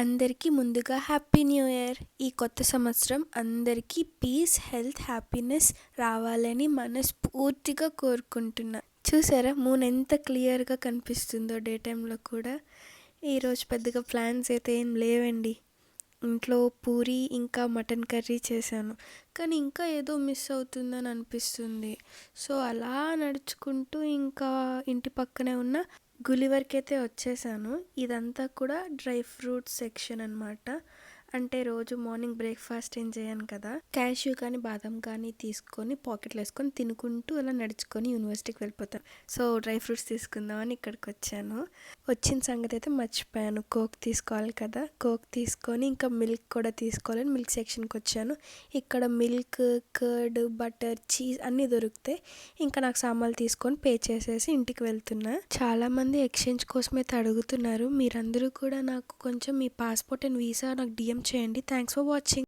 అందరికీ ముందుగా happy new year. ఈ కొత్త సంవత్సరం అందరికీ పీస్, హెల్త్, హ్యాపీనెస్ రావాలని మనస్ఫూర్తిగా కోరుకుంటున్నా. చూసారా మూన్ ఎంత క్లియర్గా కనిపిస్తుందో డే టైంలో కూడా. ఈరోజు పెద్దగా ప్లాన్స్ అయితే ఏం లేవండి. ఇంట్లో పూరి ఇంకా మటన్ కర్రీ చేశాను, కానీ ఇంకా ఏదో మిస్ అవుతుందని అనిపిస్తుంది. సో అలా నడుచుకుంటూ ఇంకా ఇంటి పక్కనే ఉన్న గులివర్కి అయితే వచ్చేసాను. ఇదంతా కూడా డ్రై ఫ్రూట్స్ సెక్షన్ అనమాట. అంటే రోజు మార్నింగ్ బ్రేక్ఫాస్ట్ ఏం చేయను కదా, క్యాష్యూ కానీ బాదం కానీ తీసుకొని పాకెట్లో వేసుకొని తినుకుంటూ అలా నడుచుకొని యూనివర్సిటీకి వెళ్ళిపోతాను. సో డ్రై ఫ్రూట్స్ తీసుకుందామని ఇక్కడికి వచ్చాను. వచ్చిన సంగతి అయితే మర్చిపోయాను, కోక్ తీసుకోవాలి కదా. కోక్ తీసుకొని ఇంకా మిల్క్ కూడా తీసుకోవాలని మిల్క్ సెక్షన్కి వచ్చాను. ఇక్కడ మిల్క్, కర్డ్, బటర్, చీజ్ అన్నీ దొరుకుతాయి. ఇంకా నాకు సామాన్లు తీసుకొని పే చేసేసి ఇంటికి వెళ్తున్నా. చాలామంది ఎక్స్చేంజ్ కోసం అయితే అడుగుతున్నారు. మీరందరూ కూడా నాకు కొంచెం మీ పాస్పోర్ట్ అండ్ వీసా నాకు డిఎం చేయండి. Thanks for watching.